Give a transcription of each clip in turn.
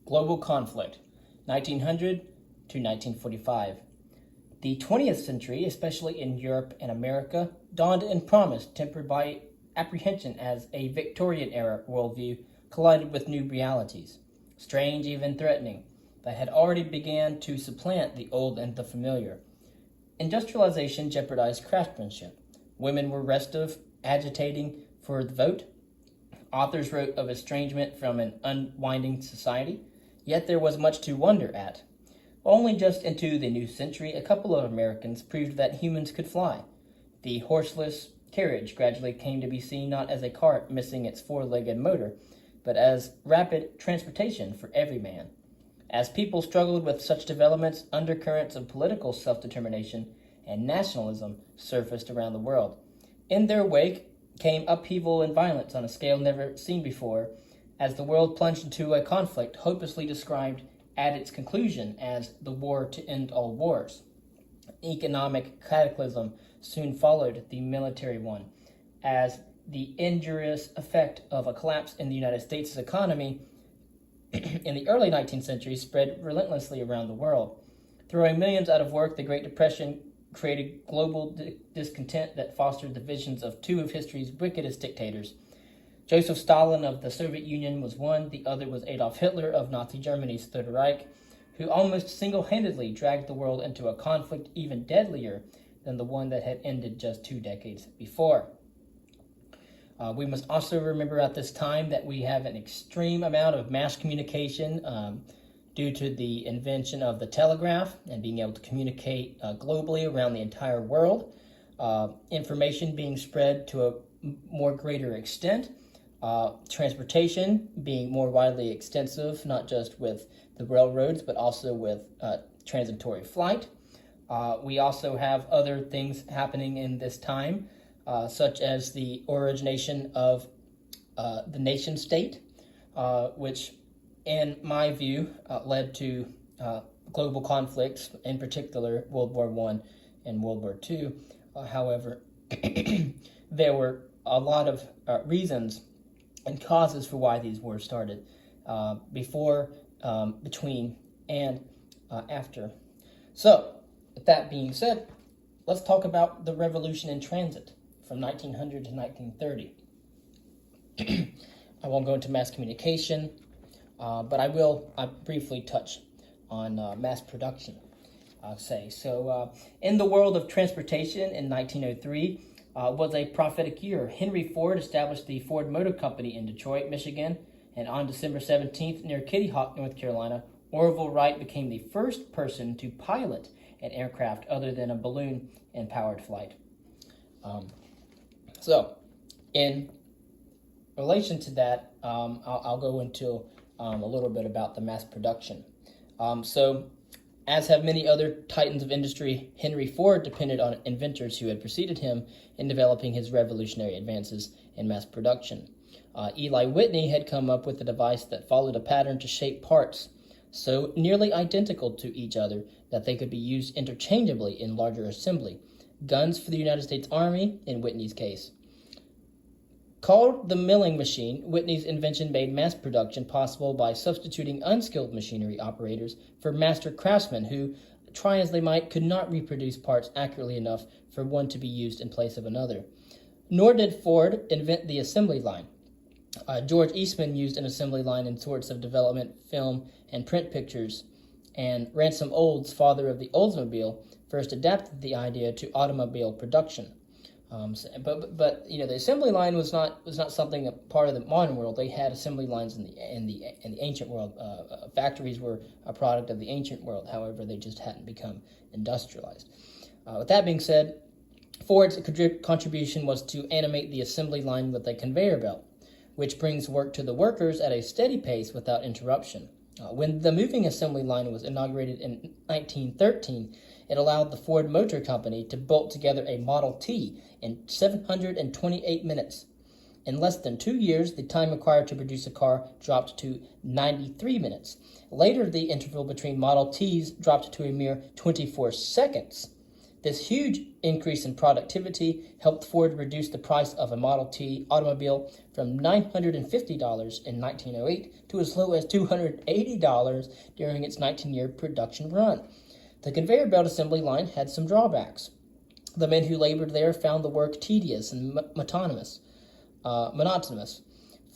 Global conflict, 1900 to 1945. The 20th century, especially in Europe and America, dawned in promise, tempered by apprehension as a Victorian-era worldview collided with new realities, strange, even threatening, that had already began to supplant the old and the familiar. Industrialization jeopardized craftsmanship. Women were restive, agitating for the vote. Authors wrote of estrangement from an unwinding society, yet there was much to wonder at. Only just into the new century, a couple of Americans proved that humans could fly. The horseless carriage gradually came to be seen not as a cart missing its four-legged motor, but as rapid transportation for every man. As people struggled with such developments, undercurrents of political self-determination and nationalism surfaced around the world. In their wake came upheaval and violence on a scale never seen before, as the world plunged into a conflict hopelessly described at its conclusion as the war to end all wars. Economic cataclysm soon followed the military one, as the injurious effect of a collapse in the United States' economy in the early 19th century spread relentlessly around the world. Throwing millions out of work, the Great Depression created global discontent that fostered the visions of two of history's wickedest dictators. Joseph Stalin of the Soviet Union was one, the other was Adolf Hitler of Nazi Germany's Third Reich, who almost single-handedly dragged the world into a conflict even deadlier than the one that had ended just 2 decades before. We must also remember at this time that we have an extreme amount of mass communication due to the invention of the telegraph and being able to communicate globally around the entire world, information being spread to a more greater extent, transportation being more widely extensive, not just with the railroads, but also with transitory flight. We also have other things happening in this time, such as the origination of the nation state, which, in my view, led to global conflicts, in particular World War I and World War II. However, there were a lot of reasons and causes for why these wars started, before, between, and after. So, with that being said, let's talk about the revolution in transit from 1900 to 1930. I won't go into mass communication, but I will briefly touch on mass production, I'll say. So, in the world of transportation in 1903, was a prophetic year. Henry Ford established the Ford Motor Company in Detroit, Michigan, and on December 17th, near Kitty Hawk, North Carolina, Orville Wright became the first person to pilot an aircraft other than a balloon and powered flight. So, in relation to that, I'll go into a little bit about the mass production. So, as have many other titans of industry, Henry Ford depended on inventors who had preceded him in developing his revolutionary advances in mass production. Eli Whitney had come up with a device that followed a pattern to shape parts so nearly identical to each other that they could be used interchangeably in larger assembly. Guns for the United States Army, in Whitney's case. Called the milling machine, Whitney's invention made mass production possible by substituting unskilled machinery operators for master craftsmen who, try as they might, could not reproduce parts accurately enough for one to be used in place of another. Nor did Ford invent the assembly line. George Eastman used an assembly line in sorts of development, film, and print pictures, and Ransom Olds, father of the Oldsmobile, first adapted the idea to automobile production. But you know, the assembly line was not something a part of the modern world. They had assembly lines in the ancient world. Factories were a product of the ancient world. However, they just hadn't become industrialized. With that being said, Ford's contribution was to animate the assembly line with a conveyor belt, which brings work to the workers at a steady pace without interruption. When the moving assembly line was inaugurated in 1913, it allowed the Ford Motor Company to bolt together a Model T in 728 minutes. In less than 2 years, the time required to produce a car dropped to 93 minutes. Later, the interval between Model Ts dropped to a mere 24 seconds. This huge increase in productivity helped Ford reduce the price of a Model T automobile from $950 in 1908 to as low as $280 during its 19-year production run. The conveyor belt assembly line had some drawbacks. The men who labored there found the work tedious and monotonous.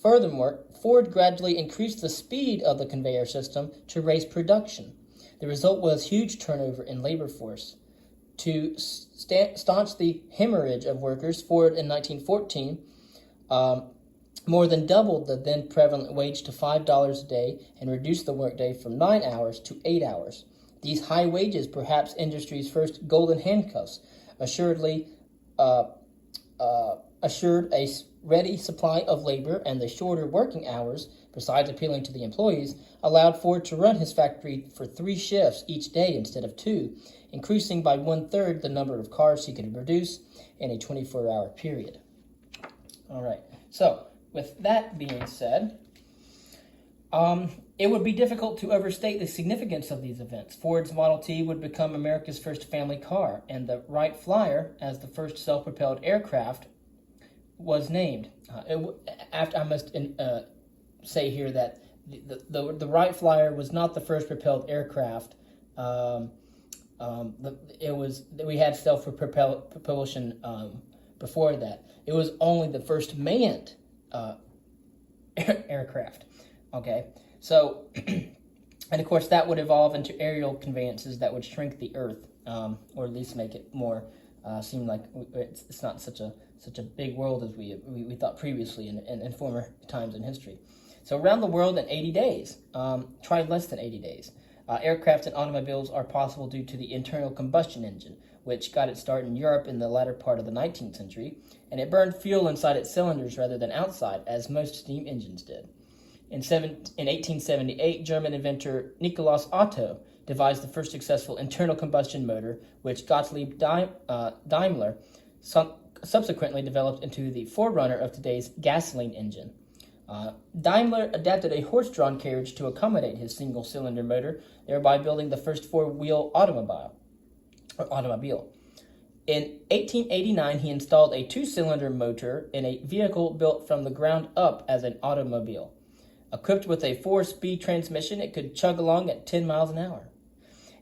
Furthermore, Ford gradually increased the speed of the conveyor system to raise production. The result was huge turnover in labor force. To staunch the hemorrhage of workers, Ford in 1914 more than doubled the then prevalent wage to $5 a day and reduced the workday from 9 hours to 8 hours. These high wages, perhaps industry's first golden handcuffs, assured a ready supply of labor, and the shorter working hours, besides appealing to the employees, allowed Ford to run his factory for 3 shifts each day instead of 2, increasing by 1/3 the number of cars he could produce in a 24-hour period. All right, so with that being said, it would be difficult to overstate the significance of these events. Ford's Model T would become America's first family car, and the Wright Flyer, as the first self-propelled aircraft, was named. I must say here that the Wright Flyer was not the first propelled aircraft. We had self-propulsion before that. It was only the first manned aircraft. Okay, so and of course that would evolve into aerial conveyances that would shrink the Earth, or at least make it more seem like it's not such a big world as we thought previously in former times in history. So around the world in 80 days, try less than 80 days. Aircraft and automobiles are possible due to the internal combustion engine, which got its start in Europe in the latter part of the 19th century, and it burned fuel inside its cylinders rather than outside, as most steam engines did. In 1878, German inventor Nikolaus Otto devised the first successful internal combustion motor, which Gottlieb Daimler subsequently developed into the forerunner of today's gasoline engine. Daimler adapted a horse-drawn carriage to accommodate his single-cylinder motor, thereby building the first four-wheel automobile. In 1889, he installed a two-cylinder motor in a vehicle built from the ground up as an automobile. Equipped with a 4-speed transmission, it could chug along at 10 miles an hour.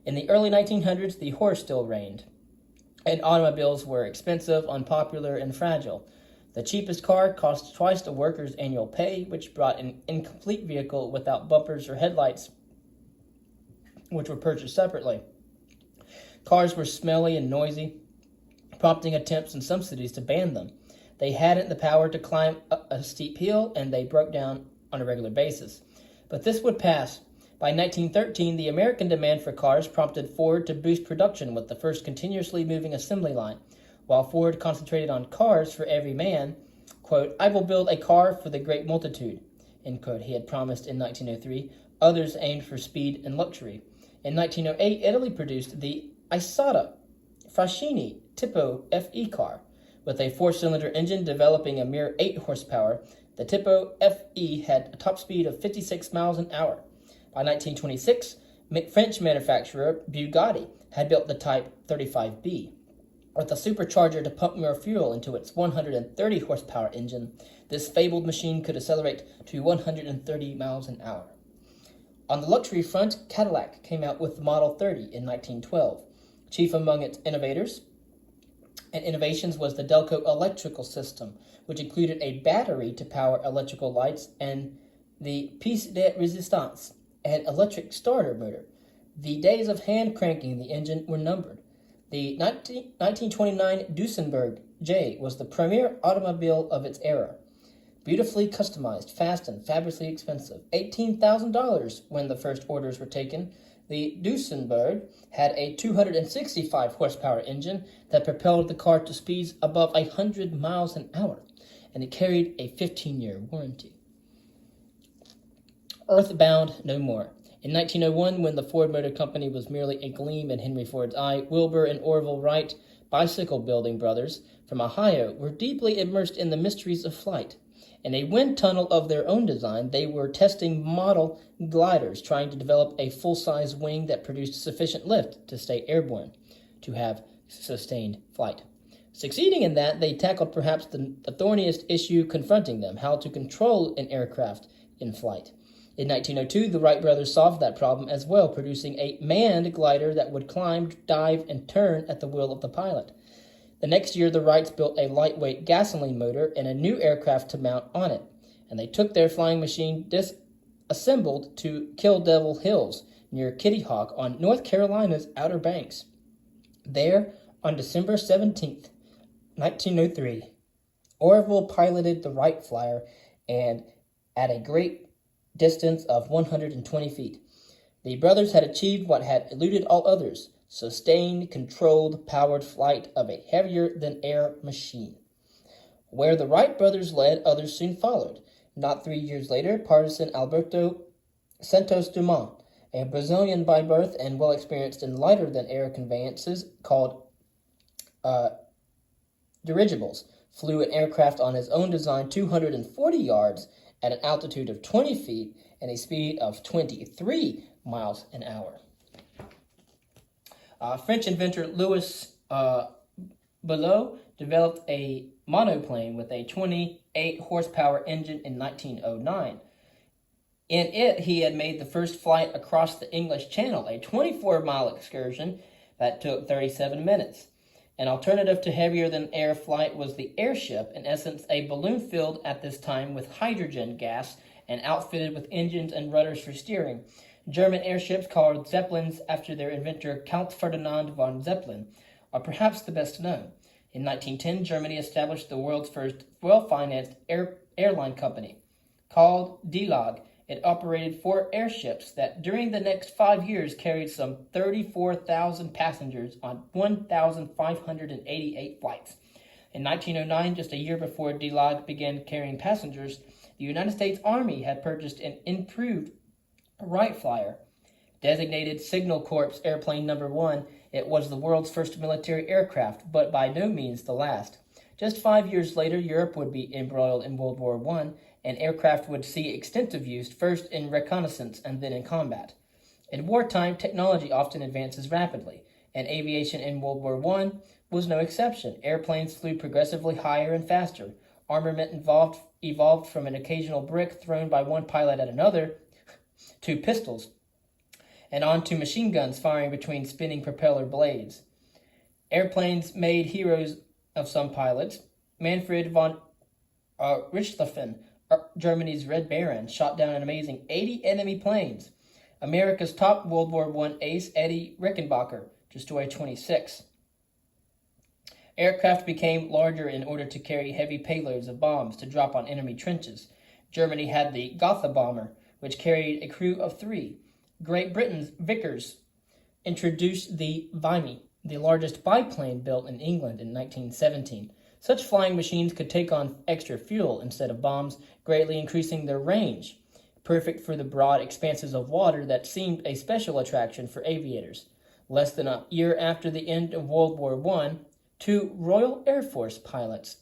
In the early 1900s, the horse still reigned, and automobiles were expensive, unpopular, and fragile. The cheapest car cost twice a worker's annual pay, which brought an incomplete vehicle without bumpers or headlights, which were purchased separately. Cars were smelly and noisy, prompting attempts in some cities to ban them. They hadn't the power to climb a steep hill, and they broke down on a regular basis. But this would pass. By 1913, the American demand for cars prompted Ford to boost production with the first continuously moving assembly line. While Ford concentrated on cars for every man, quote, "I will build a car for the great multitude," end quote, he had promised in 1903. Others aimed for speed and luxury. In 1908, Italy produced the Isotta Fraschini Tipo FE car. With a 4-cylinder engine developing a mere 8 horsepower, the Tipo FE had a top speed of 56 miles an hour. By 1926, French manufacturer Bugatti had built the Type 35B. With a supercharger to pump more fuel into its 130 horsepower engine, this fabled machine could accelerate to 130 miles an hour. On the luxury front, Cadillac came out with the Model 30 in 1912. Chief among its innovations was the Delco electrical system, which included a battery to power electrical lights and the piece de resistance, an electric starter motor. The days of hand cranking the engine were numbered. The 1929 Duesenberg J was the premier automobile of its era. Beautifully customized, fast, and fabulously expensive. $18,000 when the first orders were taken. The Duesenberg had a 265 horsepower engine that propelled the car to speeds above 100 miles an hour, and it carried a 15-year warranty. Earthbound no more. In 1901, when the Ford Motor Company was merely a gleam in Henry Ford's eye, Wilbur and Orville Wright, bicycle-building brothers from Ohio, were deeply immersed in the mysteries of flight. In a wind tunnel of their own design, they were testing model gliders, trying to develop a full-size wing that produced sufficient lift to stay airborne, to have sustained flight. Succeeding in that, they tackled perhaps the thorniest issue confronting them: how to control an aircraft in flight. In 1902, the Wright brothers solved that problem as well, producing a manned glider that would climb, dive, and turn at the will of the pilot. The next year, the Wrights built a lightweight gasoline motor and a new aircraft to mount on it, and they took their flying machine disassembled to Kill Devil Hills near Kitty Hawk on North Carolina's Outer Banks. There, on December 17th, 1903, Orville piloted the Wright Flyer and at a great distance of 120 feet. The brothers had achieved what had eluded all others: sustained, controlled, powered flight of a heavier-than-air machine. Where the Wright brothers led, others soon followed. Not 3 years later, partisan Alberto Santos Dumont, a Brazilian by birth and well experienced in lighter-than-air conveyances called dirigibles, flew an aircraft on his own design 240 yards at an altitude of 20 feet and a speed of 23 miles an hour. French inventor Louis Ballot developed a monoplane with a 28 horsepower engine in 1909. In it, he had made the first flight across the English Channel, a 24-mile excursion that took 37 minutes. An alternative to heavier-than-air flight was the airship, in essence a balloon filled at this time with hydrogen gas and outfitted with engines and rudders for steering. German airships, called Zeppelins after their inventor Count Ferdinand von Zeppelin, are perhaps the best known. In 1910, Germany established the world's first well-financed airline company. Called DLAG, it operated 4 airships that during the next 5 years carried some 34,000 passengers on 1,588 flights. In 1909, just a year before DLAG began carrying passengers, the United States Army had purchased an improved Wright Flyer. Designated Signal Corps Airplane No. 1, it was the world's first military aircraft, but by no means the last. Just 5 years later, Europe would be embroiled in World War I, and aircraft would see extensive use, first in reconnaissance and then in combat. In wartime, technology often advances rapidly, and aviation in World War I was no exception. Airplanes flew progressively higher and faster. Armament evolved from an occasional brick thrown by one pilot at another to pistols, and on to machine guns firing between spinning propeller blades. Airplanes made heroes of some pilots. Manfred von Richthofen, Germany's Red Baron, shot down an amazing 80 enemy planes. America's top World War I ace, Eddie Rickenbacker, destroyed 26. Aircraft became larger in order to carry heavy payloads of bombs to drop on enemy trenches. Germany had the Gotha bomber, which carried a crew of 3. Great Britain's Vickers introduced the Vimy, the largest biplane built in England in 1917. Such flying machines could take on extra fuel instead of bombs, greatly increasing their range, perfect for the broad expanses of water that seemed a special attraction for aviators. Less than a year after the end of World War I, 2 Royal Air Force pilots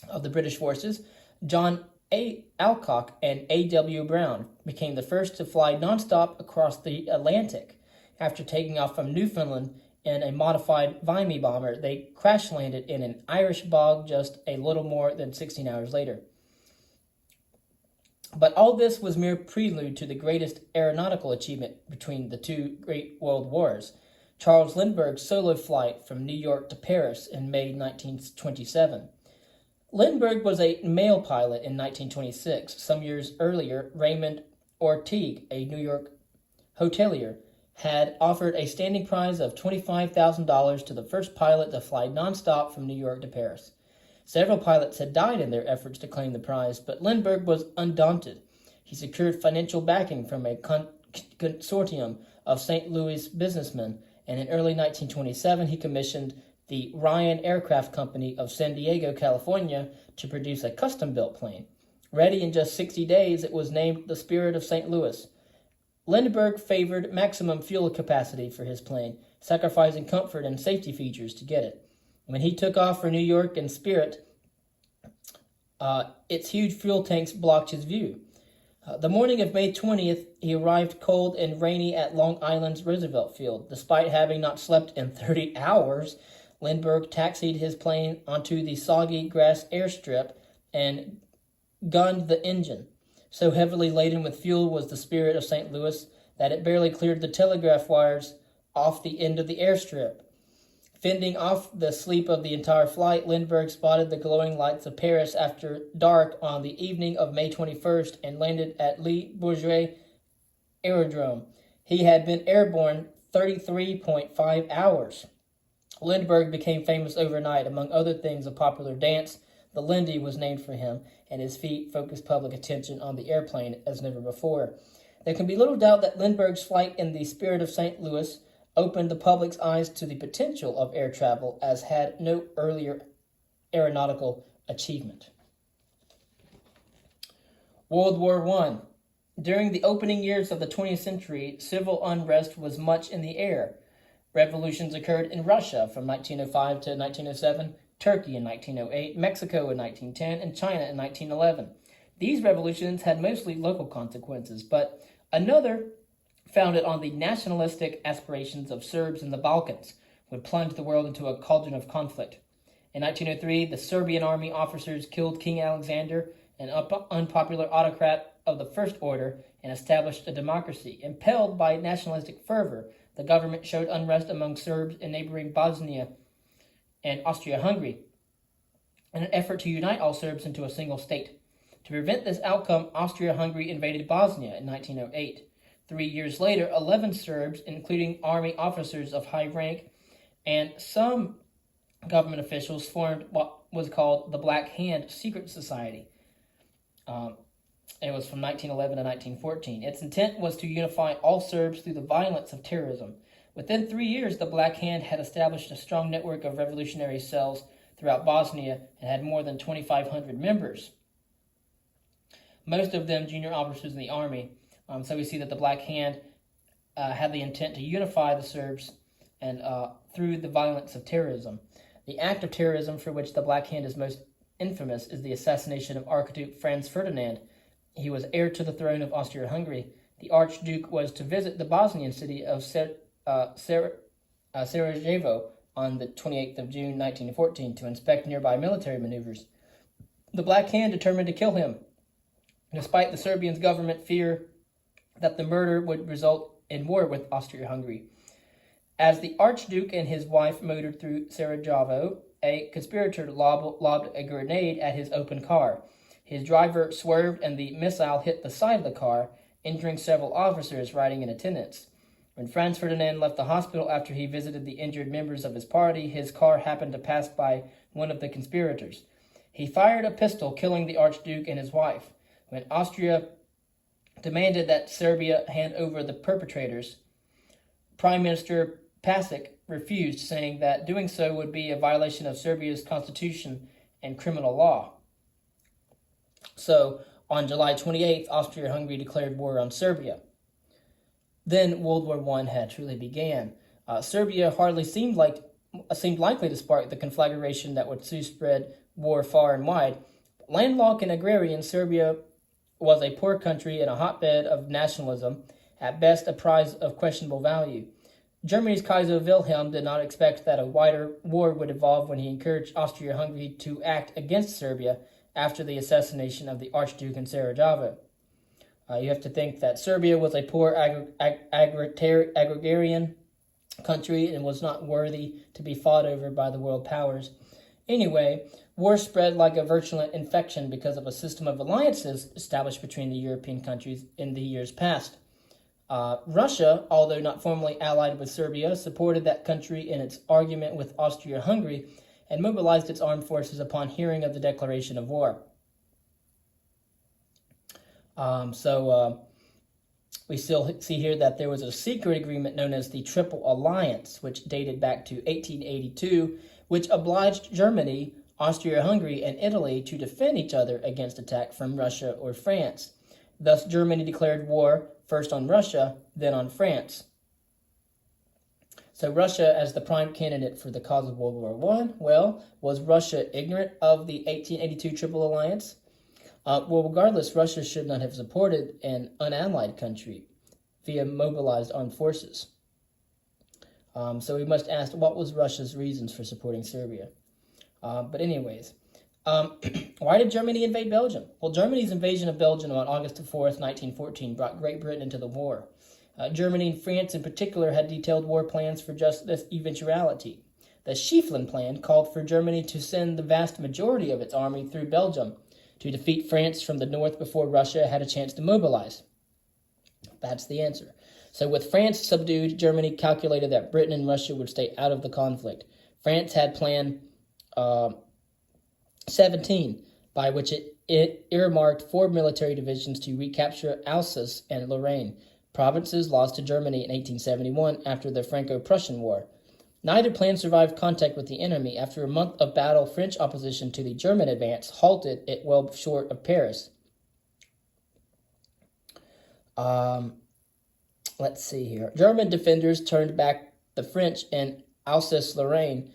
of the British forces, John A. Alcock and A.W. Brown, became the first to fly nonstop across the Atlantic. After taking off from Newfoundland in a modified Vimy bomber, they crash-landed in an Irish bog just a little more than 16 hours later. But all this was mere prelude to the greatest aeronautical achievement between the 2 great world wars: Charles Lindbergh's solo flight from New York to Paris in May 1927. Lindbergh was a male pilot in 1926. Some years earlier, Raymond Orteig, a New York hotelier, had offered a standing prize of $25,000 to the first pilot to fly nonstop from New York to Paris. Several pilots had died in their efforts to claim the prize, but Lindbergh was undaunted. He secured financial backing from a consortium of St. Louis businessmen, and in early 1927 he commissioned the Ryan Aircraft Company of San Diego, California, to produce a custom-built plane. Ready in just 60 days, it was named the Spirit of St. Louis. Lindbergh favored maximum fuel capacity for his plane, sacrificing comfort and safety features to get it. When he took off for New York in Spirit, its huge fuel tanks blocked his view. The morning of May 20th, he arrived cold and rainy at Long Island's Roosevelt Field. Despite having not slept in 30 hours, Lindbergh taxied his plane onto the soggy grass airstrip and gunned the engine. So heavily laden with fuel was the Spirit of St. Louis that it barely cleared the telegraph wires off the end of the airstrip. Fending off the sleep of the entire flight, Lindbergh spotted the glowing lights of Paris after dark on the evening of May 21st and landed at Le Bourget Aerodrome. He had been airborne 33.5 hours. Lindbergh became famous overnight. Among other things, a popular dance, the Lindy, was named for him, and his feat focused public attention on the airplane as never before. There can be little doubt that Lindbergh's flight in the Spirit of St. Louis opened the public's eyes to the potential of air travel as had no earlier aeronautical achievement. World War I. During the opening years of the 20th century, civil unrest was much in the air. Revolutions occurred in Russia from 1905 to 1907, Turkey in 1908, Mexico in 1910, and China in 1911. These revolutions had mostly local consequences, but another, founded on the nationalistic aspirations of Serbs in the Balkans, would plunge the world into a cauldron of conflict. In 1903, the Serbian army officers killed King Alexander, an unpopular autocrat of the First Order, and established a democracy. Impelled by nationalistic fervor, the government showed unrest among Serbs in neighboring Bosnia and Austria-Hungary in an effort to unite all Serbs into a single state. To prevent this outcome, Austria-Hungary invaded Bosnia in 1908. 3 years later, 11 Serbs, including army officers of high rank and some government officials, formed what was called the Black Hand Secret Society. It was from 1911 to 1914. Its intent was to unify all Serbs through the violence of terrorism. Within 3 years, the Black Hand had established a strong network of revolutionary cells throughout Bosnia and had more than 2,500 members, most of them junior officers in the army. So we see that the Black Hand had the intent to unify the Serbs and through the violence of terrorism. The act of terrorism for which the Black Hand is most infamous is the assassination of Archduke Franz Ferdinand. He was heir to the throne of Austria-Hungary. The Archduke was to visit the Bosnian city of Sarajevo on the 28th of June 1914 to inspect nearby military maneuvers. The Black Hand determined to kill him, despite the Serbian government fear that the murder would result in war with Austria-Hungary. As the Archduke and his wife motored through Sarajevo, a conspirator lobbed a grenade at his open car. His driver swerved and the missile hit the side of the car, injuring several officers riding in attendance. When Franz Ferdinand left the hospital after he visited the injured members of his party, his car happened to pass by one of the conspirators. He fired a pistol, killing the Archduke and his wife. When Austria demanded that Serbia hand over the perpetrators, Prime Minister Pasic refused, saying that doing so would be a violation of Serbia's constitution and criminal law. So, on July 28th, Austria-Hungary declared war on Serbia. Then World War I had truly began. Serbia hardly seemed likely to spark the conflagration that would soon spread war far and wide. Landlocked and agrarian, Serbia was a poor country and a hotbed of nationalism, at best a prize of questionable value. Germany's Kaiser Wilhelm did not expect that a wider war would evolve when he encouraged Austria-Hungary to act against Serbia after the assassination of the Archduke in Sarajevo. You have to think that Serbia was a poor agrarian country and was not worthy to be fought over by the world powers. Anyway, war spread like a virulent infection because of a system of alliances established between the European countries in the years past. Russia, although not formally allied with Serbia, supported that country in its argument with Austria-Hungary and mobilized its armed forces upon hearing of the declaration of war. We still see here that there was a secret agreement known as the Triple Alliance, which dated back to 1882, which obliged Germany, Austria-Hungary, and Italy to defend each other against attack from Russia or France. Thus, Germany declared war first on Russia, then on France. So Russia as the prime candidate for the cause of World War I. Well, was Russia ignorant of the 1882 Triple Alliance? Regardless, Russia should not have supported an unallied country via mobilized armed forces. So we must ask, what was Russia's reasons for supporting Serbia? But anyways, why did Germany invade Belgium? Well, Germany's invasion of Belgium on August 4th, 1914 brought Great Britain into the war. Germany and France in particular had detailed war plans for just this eventuality. The Schieffelin Plan called for Germany to send the vast majority of its army through Belgium to defeat France from the north before Russia had a chance to mobilize. That's the answer. So with France subdued, Germany calculated that Britain and Russia would stay out of the conflict. France had Plan 17, by which it earmarked 4 military divisions to recapture Alsace and Lorraine, provinces lost to Germany in 1871 after the Franco-Prussian War. Neither plan survived contact with the enemy. After a month of battle, French opposition to the German advance halted it well short of Paris. Let's see here. German defenders turned back the French in Alsace-Lorraine.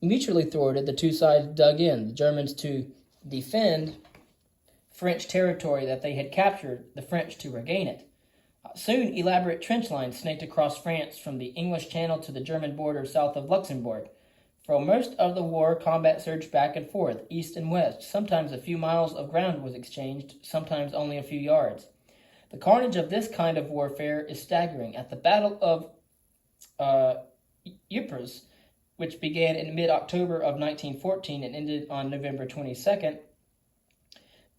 Mutually thwarted, the two sides dug in, the Germans to defend French territory that they had captured, the French to regain it. Soon, elaborate trench lines snaked across France from the English Channel to the German border south of Luxembourg. For most of the war, combat surged back and forth, east and west. Sometimes a few miles of ground was exchanged, sometimes only a few yards. The carnage of this kind of warfare is staggering. At the Battle of Ypres, which began in mid-October of 1914 and ended on November 22nd,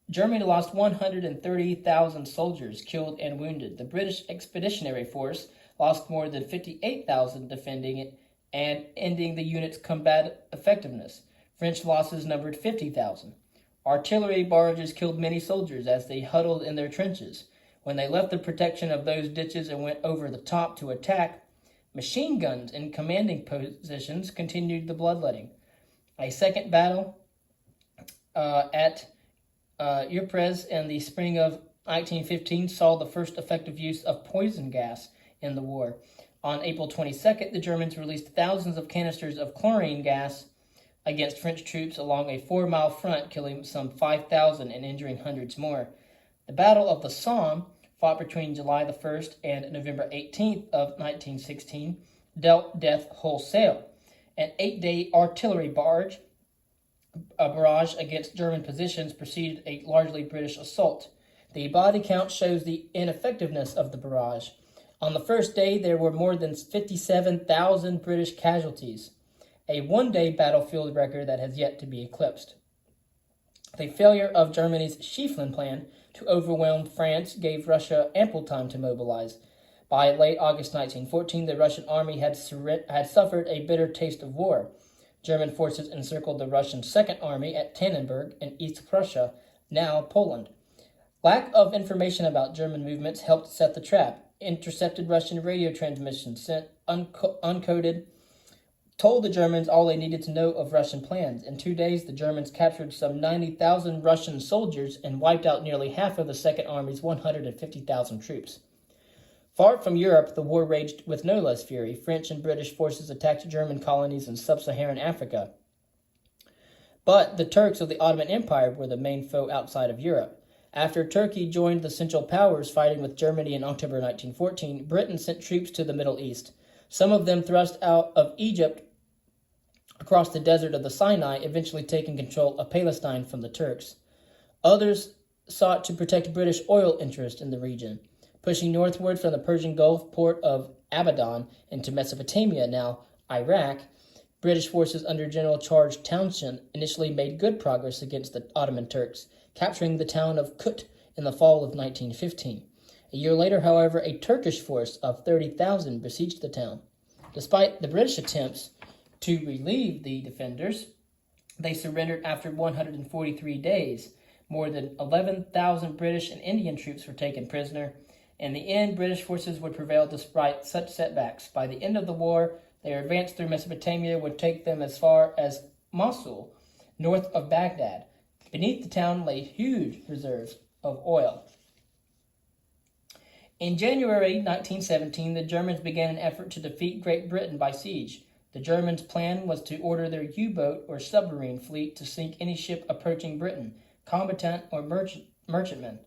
Germany lost 130,000 soldiers killed and wounded. The British Expeditionary Force lost more than 58,000 defending it and ending the unit's combat effectiveness. French losses numbered 50,000. Artillery barrages killed many soldiers as they huddled in their trenches. When they left the protection of those ditches and went over the top to attack, machine guns in commanding positions continued the bloodletting. A second battle at Ypres in the spring of 1915 saw the first effective use of poison gas in the war. On April 22nd, the Germans released thousands of canisters of chlorine gas against French troops along a 4-mile front, killing some 5,000 and injuring hundreds more. The Battle of the Somme, fought between July the 1st and November 18th of 1916, dealt death wholesale. An 8-day artillery barrage against German positions preceded a largely British assault. The body count shows the ineffectiveness of the barrage. On the first day, there were more than 57,000 British casualties, a one-day battlefield record that has yet to be eclipsed. The failure of Germany's Schieffelin Plan to overwhelm France gave Russia ample time to mobilize. By late August 1914, the Russian army had suffered a bitter taste of war. German forces encircled the Russian Second Army at Tannenberg in East Prussia, now Poland. Lack of information about German movements helped set the trap. Intercepted Russian radio transmissions sent uncoded told the Germans all they needed to know of Russian plans. In 2 days, the Germans captured some 90,000 Russian soldiers and wiped out nearly half of the Second Army's 150,000 troops. Far from Europe, the war raged with no less fury. French and British forces attacked German colonies in sub-Saharan Africa. But the Turks of the Ottoman Empire were the main foe outside of Europe. After Turkey joined the Central Powers fighting with Germany in October 1914, Britain sent troops to the Middle East. Some of them thrust out of Egypt across the desert of the Sinai, eventually taking control of Palestine from the Turks. Others sought to protect British oil interests in the region. Pushing northward from the Persian Gulf port of Abadan into Mesopotamia, now Iraq, British forces under General Charles Townshend initially made good progress against the Ottoman Turks, capturing the town of Kut in the fall of 1915. A year later, however, a Turkish force of 30,000 besieged the town. Despite the British attempts to relieve the defenders, they surrendered after 143 days. More than 11,000 British and Indian troops were taken prisoner. In the end, British forces would prevail despite such setbacks. By the end of the war, their advance through Mesopotamia would take them as far as Mosul, north of Baghdad. Beneath the town lay huge reserves of oil. In January 1917, the Germans began an effort to defeat Great Britain by siege. The Germans' plan was to order their U-boat or submarine fleet to sink any ship approaching Britain, combatant or merchantmen.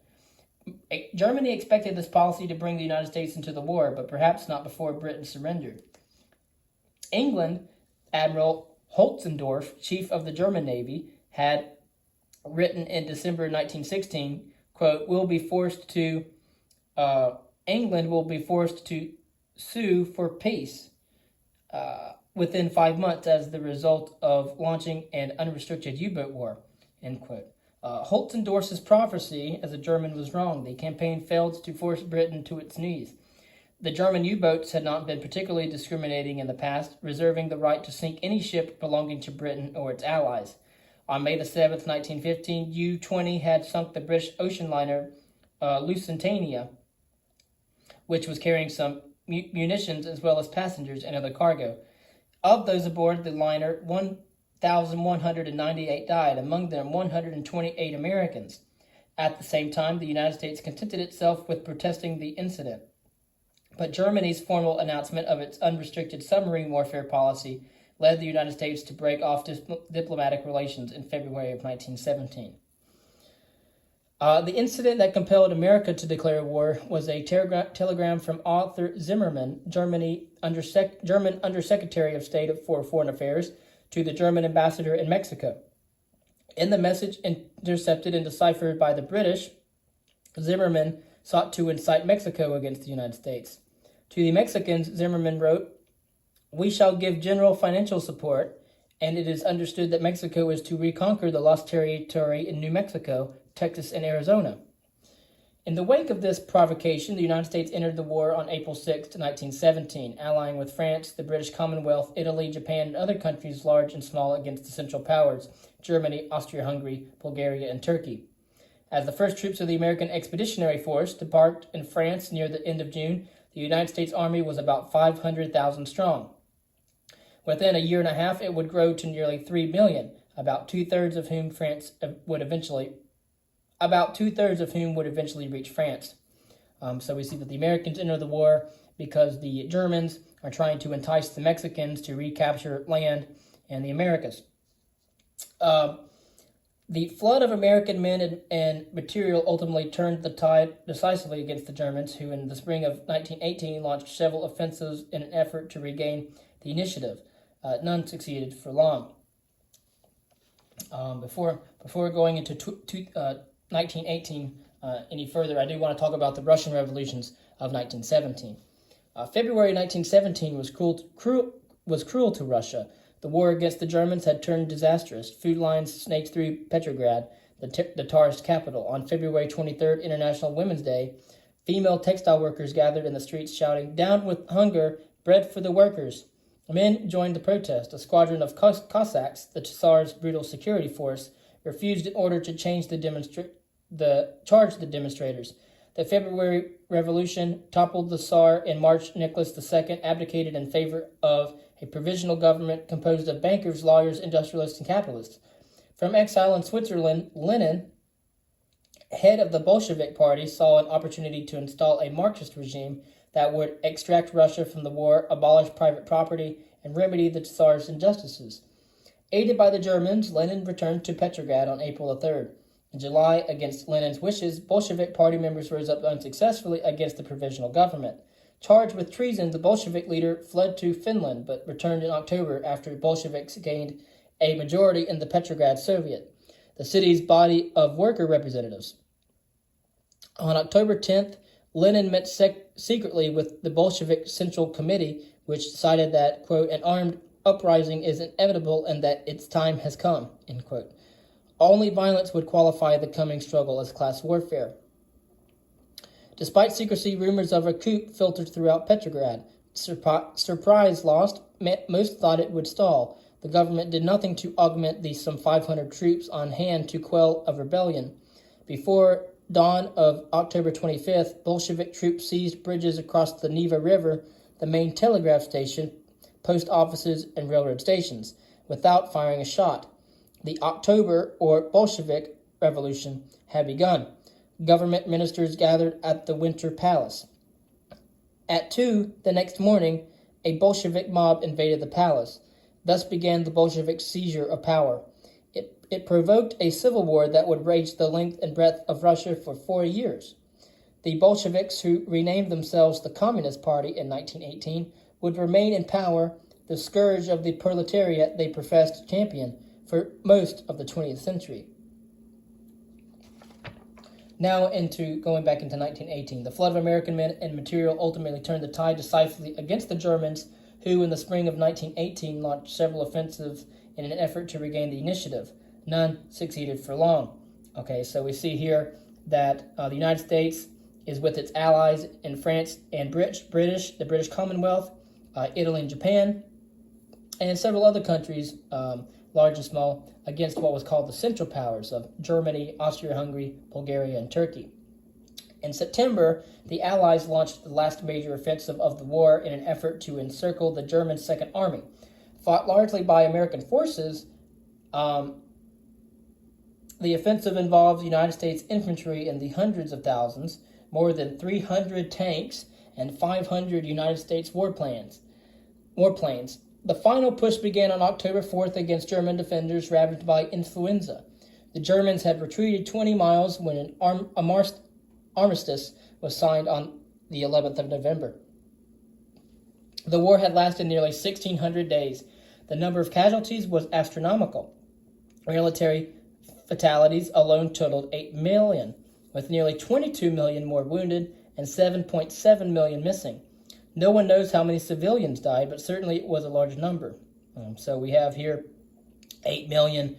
Germany expected this policy to bring the United States into the war, but perhaps not before Britain surrendered. England, Admiral Holtzendorf, chief of the German Navy, had written in December 1916, quote, England will be forced to sue for peace within 5 months as the result of launching an unrestricted U-boat war, end quote. Holtzendorf's prophecy as a German was wrong. The campaign failed to force Britain to its knees. The German U-boats had not been particularly discriminating in the past, reserving the right to sink any ship belonging to Britain or its allies. On May the 7th, 1915, U-20 had sunk the British ocean liner Lusitania, which was carrying some munitions as well as passengers and other cargo. Of those aboard the liner, 1,198 died, among them 128 Americans. At the same time, the United States contented itself with protesting the incident. But Germany's formal announcement of its unrestricted submarine warfare policy led the United States to break off diplomatic relations in February of 1917. The incident that compelled America to declare war was a telegram from Arthur Zimmermann, German Undersecretary of State for Foreign Affairs, to the German ambassador in Mexico. In the message intercepted and deciphered by the British, Zimmermann sought to incite Mexico against the United States. To the Mexicans, Zimmermann wrote, "We shall give general financial support, and it is understood that Mexico is to reconquer the lost territory in New Mexico, Texas, and Arizona." In the wake of this provocation, the United States entered the war on April 6, 1917, allying with France, the British Commonwealth, Italy, Japan, and other countries large and small against the Central Powers, Germany, Austria-Hungary, Bulgaria, and Turkey. As the first troops of the American Expeditionary Force debarked in France near the end of June, the United States Army was about 500,000 strong. Within a year and a half, it would grow to nearly 3 million, about two-thirds of whom would eventually reach France. So we see that the Americans enter the war because the Germans are trying to entice the Mexicans to recapture land in the Americas. The flood of American men and material ultimately turned the tide decisively against the Germans, who in the spring of 1918 launched several offensives in an effort to regain the initiative. None succeeded for long. Before going into 1918 any further, I do want to talk about the Russian revolutions of 1917. February 1917 was cruel to Russia. The war against the Germans had turned disastrous. Food lines snaked through Petrograd, the Tsarist capital. On February 23rd, International Women's Day, female textile workers gathered in the streets shouting, "Down with hunger, bread for the workers." Men joined the protest. A squadron of Cossacks, the Tsar's brutal security force, refused in order to charge the demonstrators. The February Revolution toppled the Tsar. In March, Nicholas II abdicated in favor of a provisional government composed of bankers, lawyers, industrialists, and capitalists. From exile in Switzerland, Lenin, head of the Bolshevik Party, saw an opportunity to install a Marxist regime that would extract Russia from the war, abolish private property, and remedy the Tsar's injustices. Aided by the Germans, Lenin returned to Petrograd on April 3rd. In July, against Lenin's wishes, Bolshevik Party members rose up unsuccessfully against the provisional government. Charged with treason, the Bolshevik leader fled to Finland, but returned in October after the Bolsheviks gained a majority in the Petrograd Soviet, the city's body of worker representatives. On October 10th, Lenin met secretly with the Bolshevik Central Committee, which decided that, quote, "an armed uprising is inevitable and that its time has come," end quote. Only violence would qualify the coming struggle as class warfare. Despite secrecy, rumors of a coup filtered throughout Petrograd. Surprise lost, most thought it would stall. The government did nothing to augment the some 500 troops on hand to quell a rebellion. Before dawn of October 25th, Bolshevik troops seized bridges across the Neva River, the main telegraph station, post offices, and railroad stations, without firing a shot. The October, or Bolshevik, Revolution had begun. Government ministers gathered at the Winter Palace. At 2 the next morning, a Bolshevik mob invaded the palace. Thus began the Bolshevik seizure of power. It provoked a civil war that would rage the length and breadth of Russia for 4 years. The Bolsheviks, who renamed themselves the Communist Party in 1918, would remain in power, the scourge of the proletariat they professed to champion, for most of the 20th century. Now going back into 1918. The flood of American men and material ultimately turned the tide decisively against the Germans, who in the spring of 1918 launched several offensives in an effort to regain the initiative. None succeeded for long. Okay, so we see here that the United States is with its allies in France and the British Commonwealth, Italy and Japan, and several other countries, large and small, against what was called the Central Powers of Germany, Austria-Hungary, Bulgaria, and Turkey. In September, the Allies launched the last major offensive of the war in an effort to encircle the German Second Army. Fought largely by American forces, the offensive involved United States infantry in the hundreds of thousands, more than 300 tanks, and 500 United States warplanes. The final push began on October 4th against German defenders ravaged by influenza. The Germans had retreated 20 miles when an armistice was signed on the 11th of November. The war had lasted nearly 1,600 days. The number of casualties was astronomical. Military fatalities alone totaled 8 million, with nearly 22 million more wounded and 7.7 million missing. No one knows how many civilians died, but certainly it was a large number. So we have here 8 million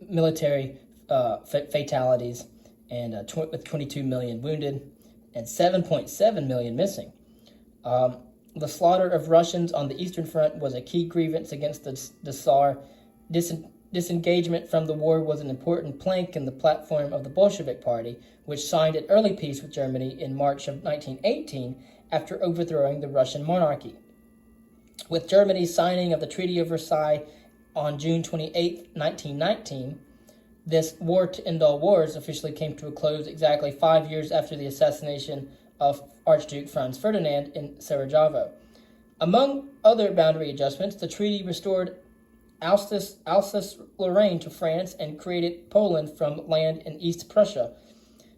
military fatalities and with 22 million wounded and 7.7 million missing. The slaughter of Russians on the Eastern Front was a key grievance against the Tsar. Disengagement from the war was an important plank in the platform of the Bolshevik Party, which signed an early peace with Germany in March of 1918 after overthrowing the Russian monarchy. With Germany's signing of the Treaty of Versailles on June 28, 1919, this war to end all wars officially came to a close exactly 5 years after the assassination of Archduke Franz Ferdinand in Sarajevo. Among other boundary adjustments, the treaty restored Alsace-Lorraine to France and created Poland from land in East Prussia.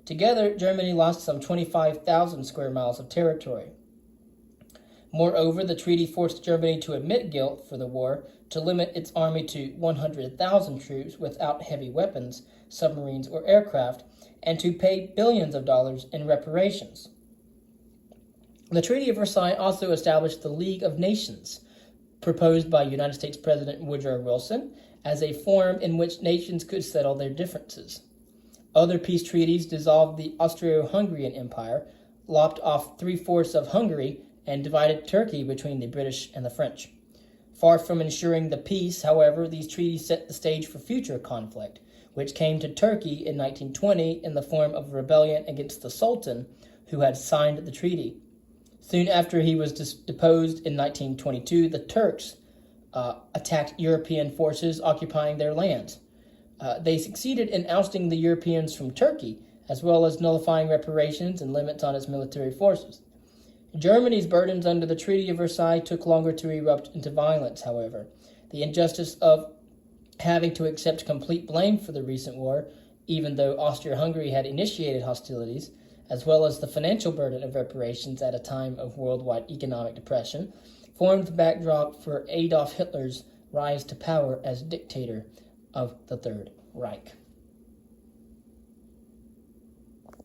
Together, Germany lost some 25,000 square miles of territory. Moreover, the treaty forced Germany to admit guilt for the war, to limit its army to 100,000 troops without heavy weapons, submarines, or aircraft, and to pay billions of dollars in reparations. The Treaty of Versailles also established the League of Nations, proposed by United States President Woodrow Wilson, as a forum in which nations could settle their differences. Other peace treaties dissolved the Austro-Hungarian Empire, lopped off 3/4 of Hungary, and divided Turkey between the British and the French. Far from ensuring the peace, however, these treaties set the stage for future conflict, which came to Turkey in 1920 in the form of a rebellion against the Sultan, who had signed the treaty. Soon after he was deposed in 1922, the Turks attacked European forces occupying their lands. They succeeded in ousting the Europeans from Turkey, as well as nullifying reparations and limits on its military forces. Germany's burdens under the Treaty of Versailles took longer to erupt into violence, however. The injustice of having to accept complete blame for the recent war, even though Austria-Hungary had initiated hostilities, as well as the financial burden of reparations at a time of worldwide economic depression, formed the backdrop for Adolf Hitler's rise to power as dictator of the Third Reich.